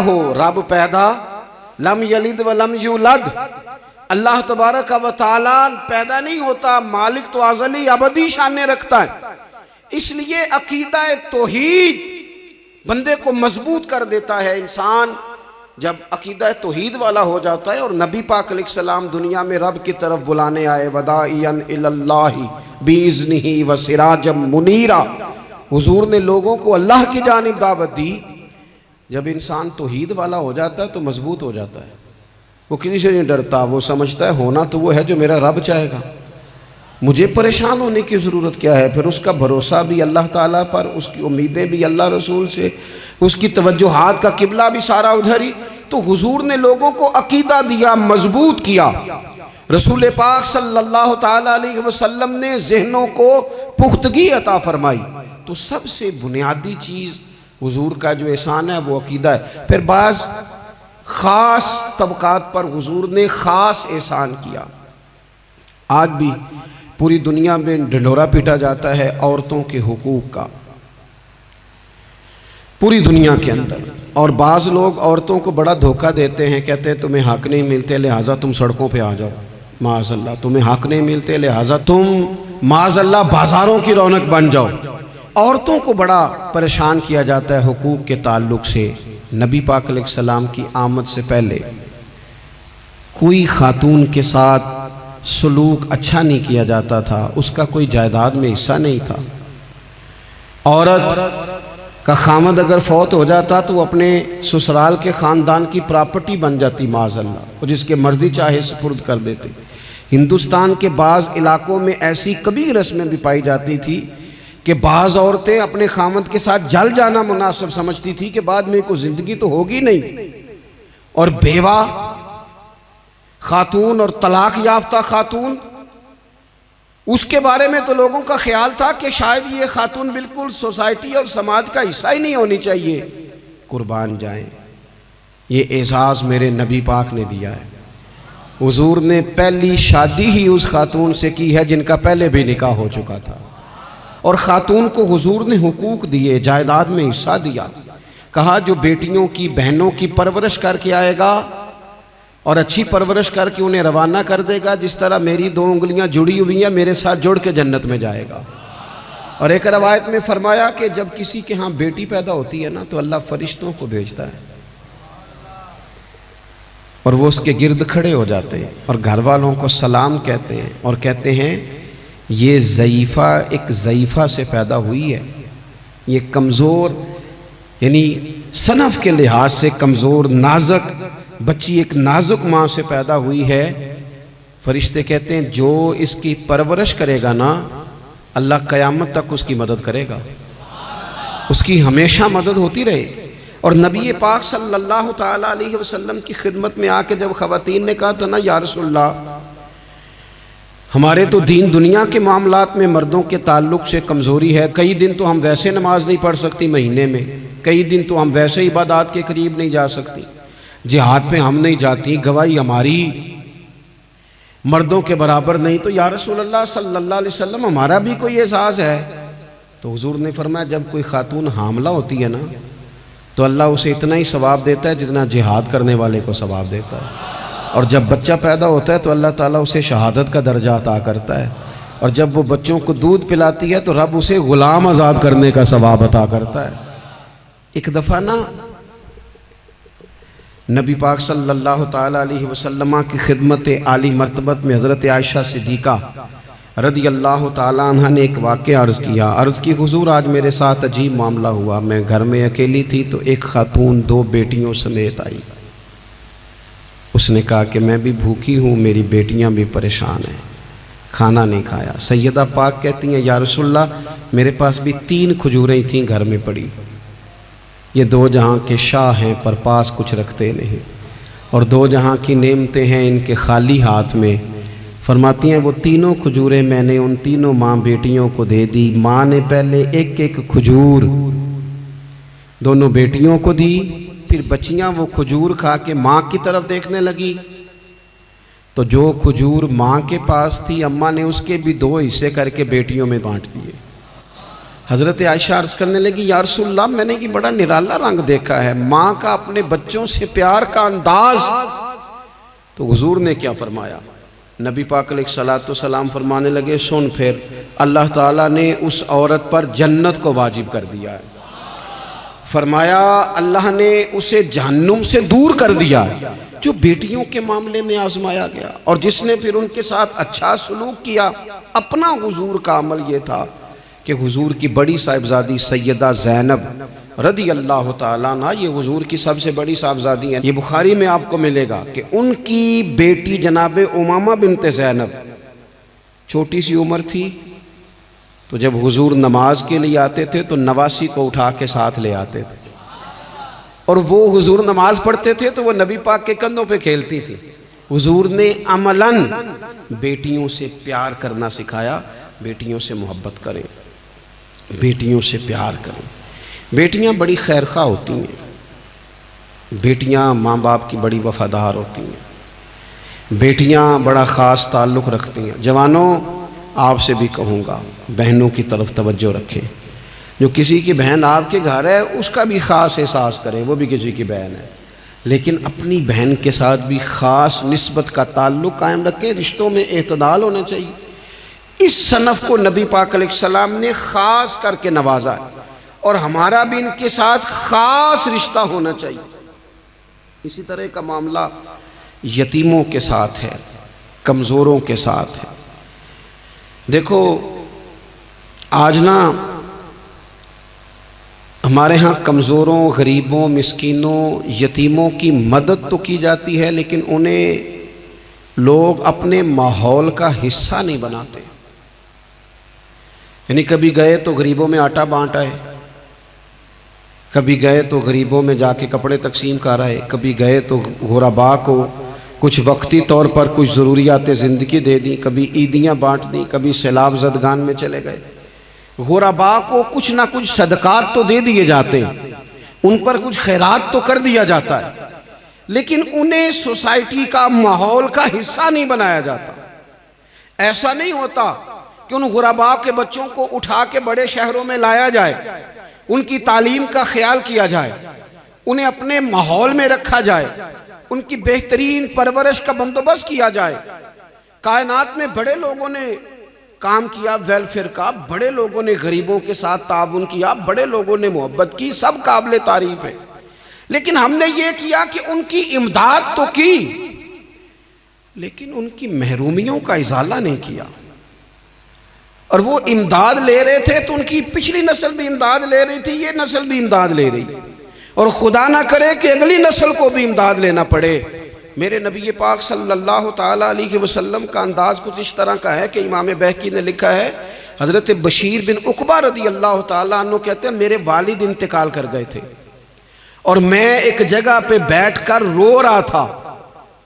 ہو، رب پیدا لم یلد ولم یولد، اللہ تبارک و تعالیٰ پیدا نہیں ہوتا، مالک تو ازلی ابدی شان رکھتا ہے۔ اس لیے عقیدہ توحید بندے کو مضبوط کر دیتا ہے۔ انسان جب عقیدہ توحید والا ہو جاتا ہے، اور نبی پاک علیہ السلام دنیا میں رب کی طرف بلانے آئے، وداعیا الی اللہ باذنہ وسراجا منیرا، حضور نے لوگوں کو اللہ کی جانب دعوت دی۔ جب انسان توحید والا ہو جاتا ہے تو مضبوط ہو جاتا ہے، وہ کسی سے نہیں ڈرتا، وہ سمجھتا ہے ہونا تو وہ ہے جو میرا رب چاہے گا، مجھے پریشان ہونے کی ضرورت کیا ہے۔ پھر اس کا بھروسہ بھی اللہ تعالیٰ پر، اس کی امیدیں بھی اللہ رسول سے، اس کی توجہات کا قبلہ بھی سارا ادھر ہی۔ تو حضور نے لوگوں کو عقیدہ دیا، مضبوط کیا۔ رسول پاک صلی اللہ تعالیٰ علیہ وسلم نے ذہنوں کو پختگی عطا فرمائی۔ تو سب سے بنیادی چیز حضور کا جو احسان ہے وہ عقیدہ ہے۔ پھر بعض خاص طبقات پر حضور نے خاص احسان کیا۔ آج بھی پوری دنیا میں ڈھنڈورا پیٹا جاتا ہے عورتوں کے حقوق کا، پوری دنیا کے اندر، اور بعض لوگ عورتوں کو بڑا دھوکہ دیتے ہیں، کہتے ہیں تمہیں حق نہیں ملتے لہٰذا تم سڑکوں پہ آ جاؤ، معاذ اللہ، تمہیں حق نہیں ملتے لہٰذا تم معاذ اللہ بازاروں کی رونق بن جاؤ۔ عورتوں کو بڑا پریشان کیا جاتا ہے حقوق کے تعلق سے۔ نبی پاک علیہ السلام کی آمد سے پہلے کوئی خاتون کے ساتھ سلوک اچھا نہیں کیا جاتا تھا، اس کا کوئی جائیداد میں حصہ نہیں تھا۔ عورت کا خامد اگر فوت ہو جاتا تو وہ اپنے سسرال کے خاندان کی پراپرٹی بن جاتی، معاذ اللہ، اور جس کے مرضی چاہے سپرد کر دیتے۔ ہندوستان کے بعض علاقوں میں ایسی کبھی رسمیں بھی پائی جاتی تھی کہ بعض عورتیں اپنے خامد کے ساتھ جل جانا مناسب سمجھتی تھی کہ بعد میں کوئی زندگی تو ہوگی نہیں، اور بیوہ خاتون اور طلاق یافتہ خاتون، اس کے بارے میں تو لوگوں کا خیال تھا کہ شاید یہ خاتون بالکل سوسائٹی اور سماج کا حصہ ہی نہیں ہونی چاہیے۔ قربان جائیں، یہ اعزاز میرے نبی پاک نے دیا ہے۔ حضور نے پہلی شادی ہی اس خاتون سے کی ہے جن کا پہلے بھی نکاح ہو چکا تھا، اور خاتون کو حضور نے حقوق دیے، جائیداد میں حصہ دیا۔ کہا جو بیٹیوں کی بہنوں کی پرورش کر کے آئے گا اور اچھی پرورش کر کے انہیں روانہ کر دے گا، جس طرح میری دو انگلیاں جڑی ہوئی ہیں میرے ساتھ جڑ کے جنت میں جائے گا۔ اور ایک روایت میں فرمایا کہ جب کسی کے ہاں بیٹی پیدا ہوتی ہے نا تو اللہ فرشتوں کو بھیجتا ہے، اور وہ اس کے گرد کھڑے ہو جاتے ہیں اور گھر والوں کو سلام کہتے ہیں، اور کہتے ہیں یہ ضعیفہ ایک ضعیفہ سے پیدا ہوئی ہے، یہ کمزور، یعنی صنف کے لحاظ سے کمزور نازک بچی ایک نازک ماں سے پیدا ہوئی ہے۔ فرشتے کہتے ہیں جو اس کی پرورش کرے گا نا اللہ قیامت تک اس کی مدد کرے گا، اس کی ہمیشہ مدد ہوتی رہے۔ اور نبی پاک صلی اللہ تعالیٰ علیہ وسلم کی خدمت میں آ کے جب خواتین نے کہا تو نا یا رسول اللہ ہمارے تو دین دنیا کے معاملات میں مردوں کے تعلق سے کمزوری ہے، کئی دن تو ہم ویسے نماز نہیں پڑھ سکتی مہینے میں، کئی دن تو ہم ویسے عبادات کے قریب نہیں جا سکتی، جہاد پہ ہم نہیں جاتی، گواہی ہماری مردوں کے برابر نہیں، تو یا رسول اللہ صلی اللہ علیہ وسلم ہمارا بھی کوئی اعزاز ہے۔ تو حضور نے فرمایا جب کوئی خاتون حاملہ ہوتی ہے نا تو اللہ اسے اتنا ہی ثواب دیتا ہے جتنا جہاد کرنے والے کو ثواب دیتا ہے، اور جب بچہ پیدا ہوتا ہے تو اللہ تعالیٰ اسے شہادت کا درجہ عطا کرتا ہے، اور جب وہ بچوں کو دودھ پلاتی ہے تو رب اسے غلام آزاد کرنے کا ثواب عطا کرتا ہے۔ ایک دفعہ نا نبی پاک صلی اللہ تعالیٰ علیہ وسلم کی خدمت عالی مرتبت میں حضرت عائشہ صدیقہ رضی اللہ تعالیٰ عنہ نے ایک واقعہ عرض کیا۔ عرض کی حضور آج میرے ساتھ عجیب معاملہ ہوا، میں گھر میں اکیلی تھی تو ایک خاتون دو بیٹیوں سمیت آئی، اس نے کہا کہ میں بھی بھوکی ہوں، میری بیٹیاں بھی پریشان ہیں، کھانا نہیں کھایا۔ سیدہ پاک کہتی ہیں یا رسول اللہ میرے پاس بھی 3 کھجوریں تھیں گھر میں پڑی، یہ 2 جہاں کے شاہ ہیں پر پاس کچھ رکھتے نہیں، اور 2 جہاں کی نعمتیں ہیں ان کے خالی ہاتھ میں۔ فرماتی ہیں وہ 3 کھجوریں میں نے ان 3 ماں بیٹیوں کو دے دی، ماں نے پہلے ایک کھجور دونوں بیٹیوں کو دی، پھر بچیاں وہ کھجور کھا کے ماں کی طرف دیکھنے لگی تو جو کھجور ماں کے پاس تھی اماں نے اس کے بھی 2 حصے کر کے بیٹیوں میں بانٹ دیے۔ حضرت عائشہ عرض کرنے لگی یا رسول اللہ میں نے یہ بڑا نرالا رنگ دیکھا ہے، ماں کا اپنے بچوں سے پیار کا انداز۔ تو حضور نے کیا فرمایا؟ نبی پاک علیہ الصلوۃ والسلام فرمانے لگے سن پھر، اللہ تعالیٰ نے اس عورت پر جنت کو واجب کر دیا ہے۔ فرمایا اللہ نے اسے جہنم سے دور کر دیا جو بیٹیوں کے معاملے میں آزمایا گیا، اور جس نے پھر ان کے ساتھ اچھا سلوک کیا۔ اپنا حضور کا عمل یہ تھا کہ حضور کی بڑی صاحبزادی سیدہ زینب رضی اللہ تعالیٰ عنہ، یہ حضور کی سب سے بڑی صاحبزادی ہیں، یہ بخاری میں آپ کو ملے گا کہ ان کی بیٹی جناب امامہ بنت زینب چھوٹی سی عمر تھی، تو جب حضور نماز کے لیے آتے تھے تو نواسی کو اٹھا کے ساتھ لے آتے تھے، اور وہ حضور نماز پڑھتے تھے تو وہ نبی پاک کے کندھوں پہ کھیلتی تھی۔ حضور نے عملاً بیٹیوں سے پیار کرنا سکھایا، بیٹیوں سے محبت کریں، بیٹیوں سے پیار کریں۔ بیٹیاں بڑی خیرخواہ ہوتی ہیں، بیٹیاں ماں باپ کی بڑی وفادار ہوتی ہیں، بیٹیاں بڑا خاص تعلق رکھتی ہیں۔ جوانوں آپ سے بھی کہوں گا بہنوں کی طرف توجہ رکھیں، جو کسی کی بہن آپ کے گھر ہے اس کا بھی خاص احساس کریں، وہ بھی کسی کی بہن ہے، لیکن اپنی بہن کے ساتھ بھی خاص نسبت کا تعلق قائم رکھیں، رشتوں میں اعتدال ہونا چاہیے۔ اس صنف کو نبی پاک علیہ السلام نے خاص کر کے نوازا ہے، اور ہمارا بھی ان کے ساتھ خاص رشتہ ہونا چاہیے۔ اسی طرح کا معاملہ یتیموں کے ساتھ ہے، کمزوروں کے ساتھ ہے۔ دیکھو آج نا ہمارے ہاں کمزوروں، غریبوں، مسکینوں، یتیموں کی مدد تو کی جاتی ہے، لیکن انہیں لوگ اپنے ماحول کا حصہ نہیں بناتے۔ یعنی کبھی گئے تو غریبوں میں آٹا بانٹ آئے، کبھی گئے تو غریبوں میں جا کے کپڑے تقسیم کر آئے، کبھی گئے تو غرباء کو کچھ وقتی طور پر کچھ ضروریات زندگی دے دی، کبھی عیدیاں بانٹ دی، کبھی سیلاب زدگان میں چلے گئے۔ غرباء کو کچھ نہ کچھ صدقات تو دے دیے جاتے ہیں، ان پر کچھ خیرات تو کر دیا جاتا ہے، لیکن انہیں سوسائٹی کا ماحول کا حصہ نہیں بنایا جاتا۔ ایسا نہیں ہوتا کہ ان غرباء کے بچوں کو اٹھا کے بڑے شہروں میں لایا جائے، ان کی تعلیم کا خیال کیا جائے، انہیں اپنے ماحول میں رکھا جائے، ان کی بہترین پرورش کا بندوبست کیا جائے۔ کائنات میں بڑے لوگوں نے کام کیا ویلفیئر کا، بڑے لوگوں نے غریبوں کے ساتھ تعاون کیا، بڑے لوگوں نے محبت کی، سب قابل تعریف ہے، لیکن ہم نے یہ کیا کہ ان کی امداد تو کی، لیکن ان کی محرومیوں کا ازالہ نہیں کیا۔ اور وہ امداد لے رہے تھے تو ان کی پچھلی نسل بھی امداد لے رہی تھی، یہ نسل بھی امداد لے رہی، اور خدا نہ کرے کہ اگلی نسل کو بھی امداد لینا پڑے۔ میرے نبی پاک صلی اللہ تعالیٰ علیہ وسلم کا انداز کچھ اس طرح کا ہے کہ امام بہقی نے لکھا ہے، حضرت بشیر بن عقبہ رضی اللہ تعالیٰ عنہ کہتے ہیں میرے والد انتقال کر گئے تھے، اور میں ایک جگہ پہ بیٹھ کر رو رہا تھا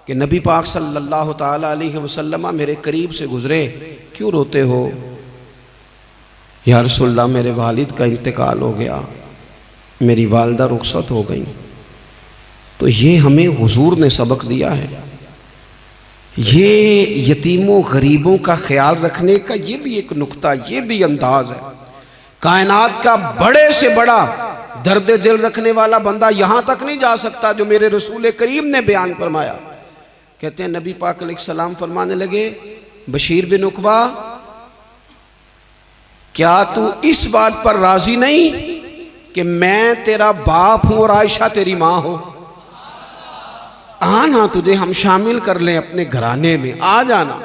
کہ نبی پاک صلی اللہ تعالیٰ علیہ وسلم میرے قریب سے گزرے، کیوں روتے ہو؟ یا رسول اللہ میرے والد کا انتقال ہو گیا، میری والدہ رخصت ہو گئی۔ تو یہ ہمیں حضور نے سبق دیا ہے، یہ یتیموں غریبوں کا خیال رکھنے کا یہ بھی ایک نقطہ، یہ بھی انداز ہے۔ کائنات کا بڑے سے بڑا درد دل رکھنے والا بندہ یہاں تک نہیں جا سکتا جو میرے رسول کریم نے بیان فرمایا۔ کہتے ہیں نبی پاک علیہ السلام فرمانے لگے بشیر بن عقبہ کیا تو اس بات پر راضی نہیں کہ میں تیرا باپ ہوں اور عائشہ تیری ماں ہو؟ آنا تجھے ہم شامل کر لیں اپنے گھرانے میں، آ جانا،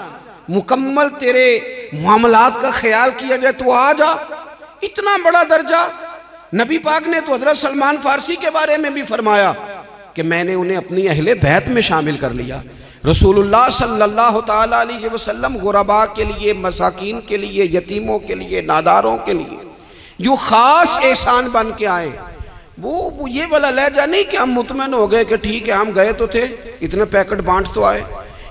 مکمل تیرے معاملات کا خیال کیا جائے، تو آ جا۔ اتنا بڑا درجہ نبی پاک نے تو حضرت سلمان فارسی کے بارے میں بھی فرمایا کہ میں نے انہیں اپنی اہل بیت میں شامل کر لیا۔ رسول اللہ صلی اللہ تعالیٰ علیہ وسلم غرباء کے لیے، مساکین کے لیے، یتیموں کے لیے، ناداروں کے لیے جو خاص احسان بن کے آئے، وہ یہ والا لہجہ نہیں کہ ہم مطمئن ہو گئے کہ ٹھیک ہے ہم گئے تو تھے، اتنے پیکٹ بانٹ تو آئے،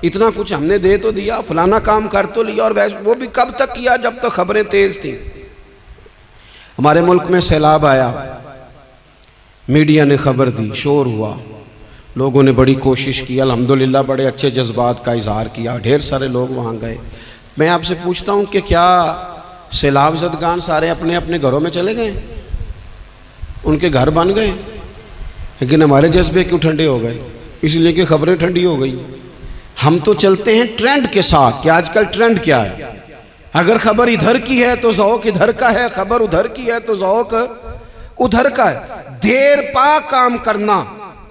اتنا کچھ ہم نے دے تو دیا، فلانا کام کر تو لیا، اور وہ بھی کب تک کیا جب تک خبریں تیز تھیں۔ ہمارے ملک میں سیلاب آیا، میڈیا نے خبر دی، شور ہوا، لوگوں نے بڑی کوشش کی، الحمدللہ بڑے اچھے جذبات کا اظہار کیا، ڈھیر سارے لوگ وہاں گئے۔ میں آپ سے پوچھتا ہوں کہ کیا سیلاب زدگان سارے اپنے اپنے گھروں میں چلے گئے، ان کے گھر بن گئے، لیکن ہمارے جذبے کیوں ٹھنڈے ہو گئے؟ اس لیے کہ خبریں ٹھنڈی ہو گئی۔ ہم تو چلتے ہیں ٹرینڈ کے ساتھ کہ آج کل ٹرینڈ کیا ہے، اگر خبر ادھر کی ہے تو ذوق ادھر کا ہے، خبر ادھر کی ہے تو ذوق ادھر کا ہے۔ دیر پا کام کرنا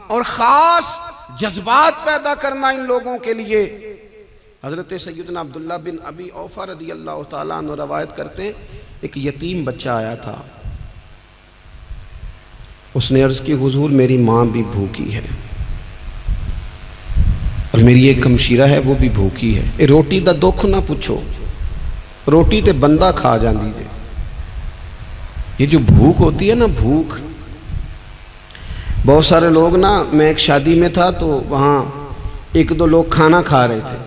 اور خاص جذبات پیدا کرنا ان لوگوں کے لیے۔ حضرت سیدنا عبداللہ بن ابی اوفا رضی اللہ تعالیٰ عنہ روایت کرتے ہیں، ایک یتیم بچہ آیا تھا، اس نے عرض کی حضور میری ماں بھی بھوکی ہے اور میری ایک ہمشیرہ ہے وہ بھی بھوکی ہے، اے روٹی دا دکھ نہ پوچھو، روٹی تے بندہ کھا جاندی دے۔ یہ جو بھوک ہوتی ہے نا، بھوک، بہت سارے لوگ نا، میں ایک شادی میں تھا تو وہاں ایک دو لوگ کھانا کھا رہے تھے،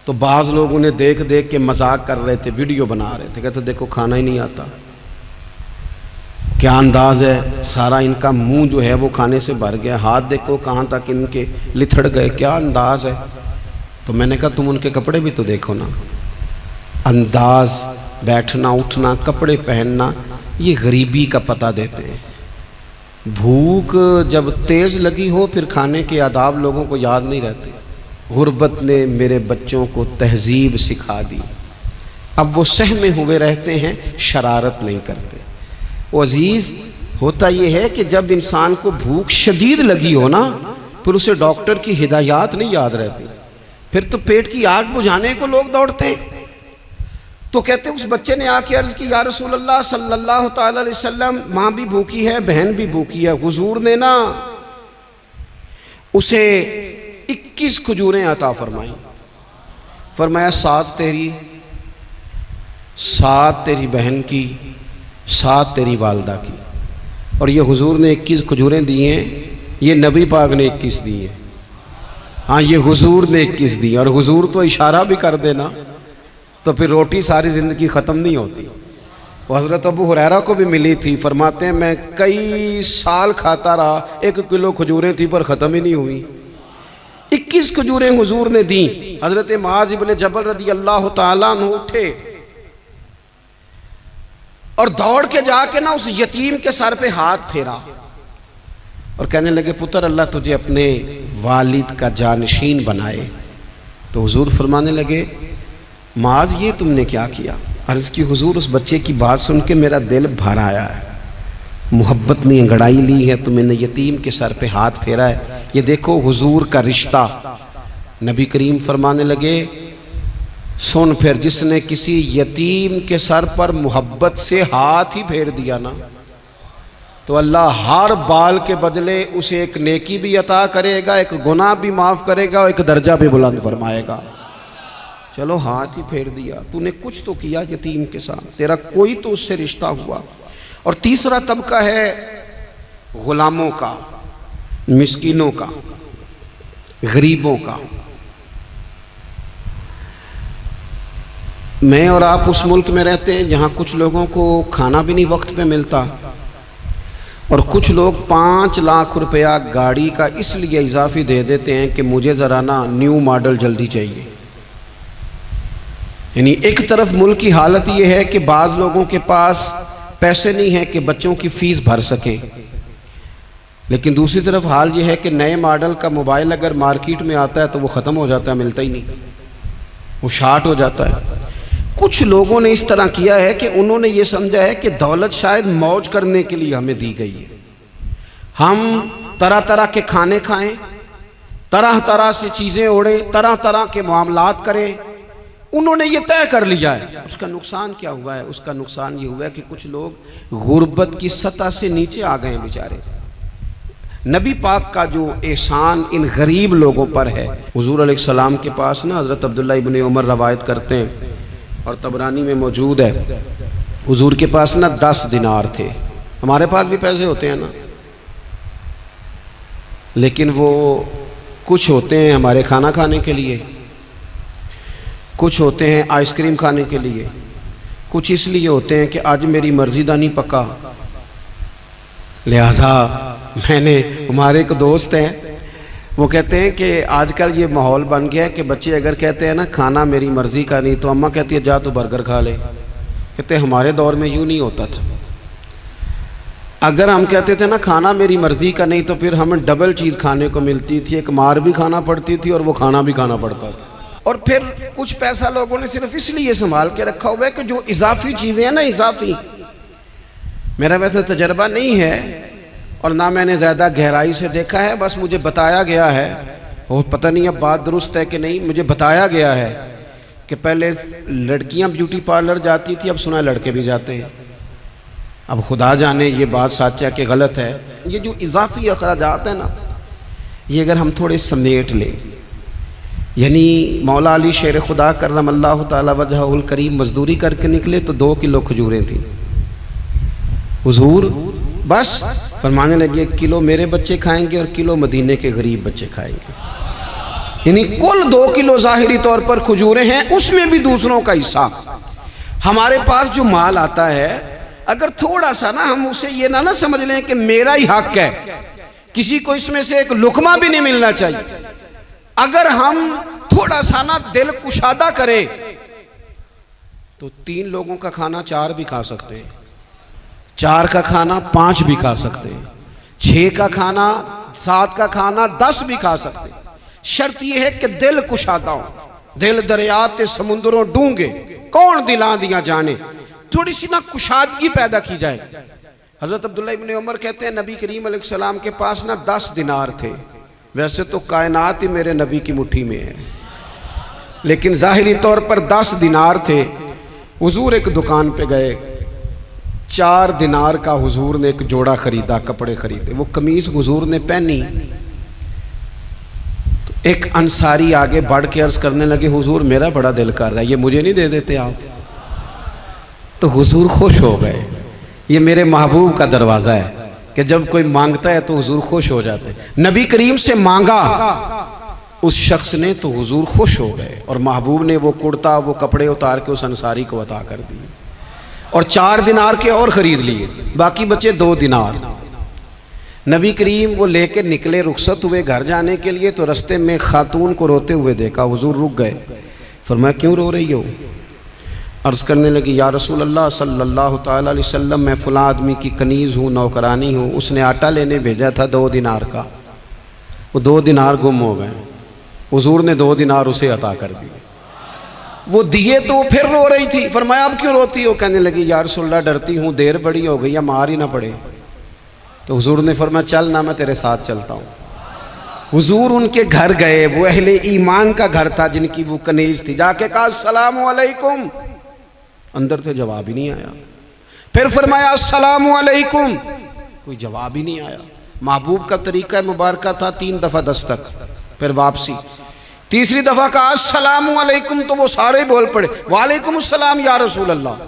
تو بعض لوگ انہیں دیکھ دیکھ کے مذاق کر رہے تھے، ویڈیو بنا رہے تھے، کہتے دیکھو کھانا ہی نہیں آتا، کیا انداز ہے، سارا ان کا منہ جو ہے وہ کھانے سے بھر گیا، ہاتھ دیکھو کہاں تک ان کے لتھڑ گئے، کیا انداز ہے۔ تو میں نے کہا تم ان کے کپڑے بھی تو دیکھو نا، انداز، بیٹھنا اٹھنا، کپڑے پہننا، یہ غریبی کا پتہ دیتے ہیں۔ بھوک جب تیز لگی ہو پھر کھانے کے آداب لوگوں کو یاد نہیں رہتے۔ غربت نے میرے بچوں کو تہذیب سکھا دی، اب وہ سہمے ہوئے رہتے ہیں، شرارت نہیں کرتے۔ وہ عزیز، ہوتا یہ ہے کہ جب انسان کو بھوک شدید لگی ہو نا، پھر اسے ڈاکٹر کی ہدایات نہیں یاد رہتی، پھر تو پیٹ کی آگ بجھانے کو لوگ دوڑتے ہیں۔ تو کہتے ہیں اس بچے نے آ کے عرض کی، یا رسول اللہ صلی اللہ تعالی علیہ وسلم، ماں بھی بھوکی ہے، بہن بھی بھوکی ہے۔ حضور نے نا اسے 21 کھجوریں عطا فرمائیں، فرمایا 7 تیری، 7 تیری بہن کی، 7 تیری والدہ کی۔ اور یہ حضور نے 21 کھجوریں دی ہیں، یہ نبی پاک نے 21 دی ہیں، ہاں یہ حضور نے 21 دی، اور حضور تو اشارہ بھی کر دینا تو پھر روٹی ساری زندگی ختم نہیں ہوتی۔ وہ حضرت ابو ہریرہ کو بھی ملی تھی، فرماتے ہیں میں کئی سال کھاتا رہا، 1 کلو کھجوریں تھی پر ختم ہی نہیں ہوئی۔ 21 کھجوریں حضور نے دیں۔ حضرت معاذ ابن جبل رضی اللہ تعالیٰ عنہ اٹھے اور دوڑ کے جا کے نا اس یتیم کے سر پہ ہاتھ پھیرا اور کہنے لگے، پتر اللہ تجھے اپنے والد کا جانشین بنائے۔ تو حضور فرمانے لگے، معاذ یہ تم نے کیا کیا؟ عرض کی حضور اس بچے کی بات سن کے میرا دل بھر آیا ہے، محبت نے انگڑائی لی ہے تو میں نے یتیم کے سر پہ ہاتھ پھیرا ہے، یہ دیکھو حضور کا رشتہ۔ نبی کریم فرمانے لگے، سن پھر جس نے کسی یتیم کے سر پر محبت سے ہاتھ ہی پھیر دیا نا، تو اللہ ہر بال کے بدلے اسے ایک نیکی بھی عطا کرے گا، ایک گناہ بھی معاف کرے گا، اور ایک درجہ بھی بلند فرمائے گا۔ چلو ہاتھ ہی پھیر دیا، تو نے کچھ تو کیا یتیم کے ساتھ، تیرا کوئی تو اس سے رشتہ ہوا۔ اور تیسرا طبقہ ہے غلاموں کا، مسکینوں کا، غریبوں کا۔ میں اور آپ اس ملک میں رہتے ہیں جہاں کچھ لوگوں کو کھانا بھی نہیں وقت پہ ملتا، اور کچھ لوگ 5 لاکھ روپیہ گاڑی کا اس لیے اضافی دے دیتے ہیں کہ مجھے ذرا نا نیو ماڈل جلدی چاہیے۔ یعنی ایک طرف ملک کی حالت یہ ہے کہ بعض لوگوں کے پاس پیسے نہیں ہیں کہ بچوں کی فیس بھر سکیں، لیکن دوسری طرف حال یہ ہے کہ نئے ماڈل کا موبائل اگر مارکیٹ میں آتا ہے تو وہ ختم ہو جاتا ہے، ملتا ہی نہیں، وہ شارٹ ہو جاتا ہے۔ کچھ لوگوں نے اس طرح کیا ہے کہ انہوں نے یہ سمجھا ہے کہ دولت شاید موج کرنے کے لیے ہمیں دی گئی ہے، ہم طرح طرح کے کھانے کھائیں، طرح طرح سے چیزیں اوڑیں، طرح طرح کے معاملات کریں، انہوں نے یہ طے کر لیا ہے۔ اس کا نقصان کیا ہوا ہے؟ اس کا نقصان یہ ہوا ہے کہ کچھ لوگ غربت کی سطح سے نیچے آ گئے ہیں بیچارے۔ نبی پاک کا جو احسان ان غریب لوگوں پر ہے، حضور علیہ السلام کے پاس نا حضرت عبداللہ ابن عمر روایت کرتے ہیں اور طبرانی میں موجود ہے، حضور کے پاس نا 10 دینار تھے۔ ہمارے پاس بھی پیسے ہوتے ہیں نا، لیکن وہ کچھ ہوتے ہیں ہمارے کھانا کھانے کے لیے، کچھ ہوتے ہیں آئس کریم کھانے کے لیے، کچھ اس لیے ہوتے ہیں کہ آج میری مرضی دا نہیں پکا، لہٰذا میں نے، ہمارے ایک دوست ہیں وہ کہتے ہیں کہ آج کل یہ ماحول بن گیا ہے کہ بچے اگر کہتے ہیں نا کھانا میری مرضی کا نہیں، تو اماں کہتی ہے جا تو برگر کھا لے، کہتے ہمارے دور میں یوں نہیں ہوتا تھا، اگر ہم کہتے تھے نا کھانا میری مرضی کا نہیں تو پھر ہمیں ڈبل چیز کھانے کو ملتی تھی، ایک مار بھی کھانا پڑتی تھی اور وہ کھانا بھی کھانا پڑتا تھا۔ اور پھر کچھ پیسہ لوگوں نے صرف اس لیے سنبھال کے رکھا ہوا ہے کہ جو اضافی چیزیں ہیں نا، اضافی، میرا ویسے تجربہ نہیں ہے اور نہ میں نے زیادہ گہرائی سے دیکھا ہے، بس مجھے بتایا گیا ہے، اور پتہ نہیں اب بات درست ہے کہ نہیں، مجھے بتایا گیا ہے کہ پہلے لڑکیاں بیوٹی پارلر جاتی تھی، اب سنا ہے لڑکے بھی جاتے ہیں۔ اب خدا جانے یہ بات سچ ہے کہ غلط ہے۔ یہ جو اضافی اخراجات ہیں نا، یہ اگر ہم تھوڑے سمیٹ لیں، یعنی مولا علی شیر خدا کرم اللہ تعالی وجہہ الکریم مزدوری کر کے نکلے تو 2 کلو کھجوریں تھیں، حضور بس فرمانے لگے 1 کلو میرے بچے کھائیں گے اور کلو مدینے کے غریب بچے کھائیں گے، یعنی کل 2 کلو ظاہری طور پر کھجوریں ہیں، اس میں بھی دوسروں کا حصہ۔ ہمارے پاس جو مال آتا ہے اگر تھوڑا سا نا ہم اسے یہ نہ سمجھ لیں کہ میرا ہی حق ہے، کسی کو اس میں سے ایک لقمہ بھی نہیں ملنا چاہیے، اگر ہم تھوڑا سا نا دل کشادہ کریں تو 3 لوگوں کا کھانا 4 بھی کھا سکتے ہیں، 4 کا کھانا 5 بھی کھا سکتے ہیں، 6 کا کھانا 7 کا کھانا 10 بھی کھا سکتے ہیں۔ شرط یہ ہے کہ دل کشادہ ہو، دل دریات سمندروں ڈونگے کون دلاں دیا جانے، تھوڑی سی نا کشادگی پیدا کی جائے۔ حضرت عبداللہ ابن عمر کہتے ہیں نبی کریم علیہ السلام کے پاس نا 10 دینار تھے، ویسے تو کائنات ہی میرے نبی کی مٹھی میں ہے، لیکن ظاہری طور پر 10 دینار تھے۔ حضور ایک دکان پہ گئے، 4 دینار کا حضور نے ایک جوڑا خریدا، کپڑے خریدے، وہ قمیض حضور نے پہنی تو ایک انصاری آگے بڑھ کے عرض کرنے لگے حضور میرا بڑا دل کر رہا ہے، یہ مجھے نہیں دے دیتے آپ؟ تو حضور خوش ہو گئے، یہ میرے محبوب کا دروازہ ہے کہ جب کوئی مانگتا ہے تو حضور خوش ہو جاتے ہیں۔ نبی کریم سے مانگا اس شخص نے تو حضور خوش ہو گئے، اور محبوب نے وہ کرتا وہ کپڑے اتار کے اس انصاری کو عطا کر دیے، اور 4 دینار کے اور خرید لیے، باقی بچے 2 دینار۔ نبی کریم وہ لے کے نکلے، رخصت ہوئے گھر جانے کے لیے، تو رستے میں خاتون کو روتے ہوئے دیکھا، حضور رک گئے، فرمایا کیوں رو رہی ہو؟ عرض کرنے لگی یا رسول اللہ صلی اللہ تعالی علیہ وسلم میں فلاں آدمی کی کنیز ہوں، نوکرانی ہوں، اس نے آٹا لینے بھیجا تھا 2 دینار کا، وہ 2 دینار گم ہو گئے، حضور نے 2 دینار اسے عطا کر دیے، وہ دیے تو وہ پھر رو رہی تھی، فرمایا اب کیوں روتی ہو؟ کہنے لگی یا رسول اللہ ڈرتی ہوں دیر بڑی ہو گئی یا مار ہی نہ پڑے۔ تو حضور نے فرمایا چل نہ میں تیرے ساتھ چلتا ہوں۔ حضور ان کے گھر گئے، وہ اہل ایمان کا گھر تھا جن کی وہ کنیز تھی، جا کے کہا السلام علیکم، اندر سے جواب ہی نہیں آیا، پھر فرمایا السلام علیکم، کوئی جواب ہی نہیں آیا۔ محبوب کا طریقہ مبارکہ تھا 3 دفعہ دستک، پھر واپسی، تیسری دفعہ کہا السلام علیکم تو وہ سارے بول پڑے وعلیکم السلام یا رسول اللہ۔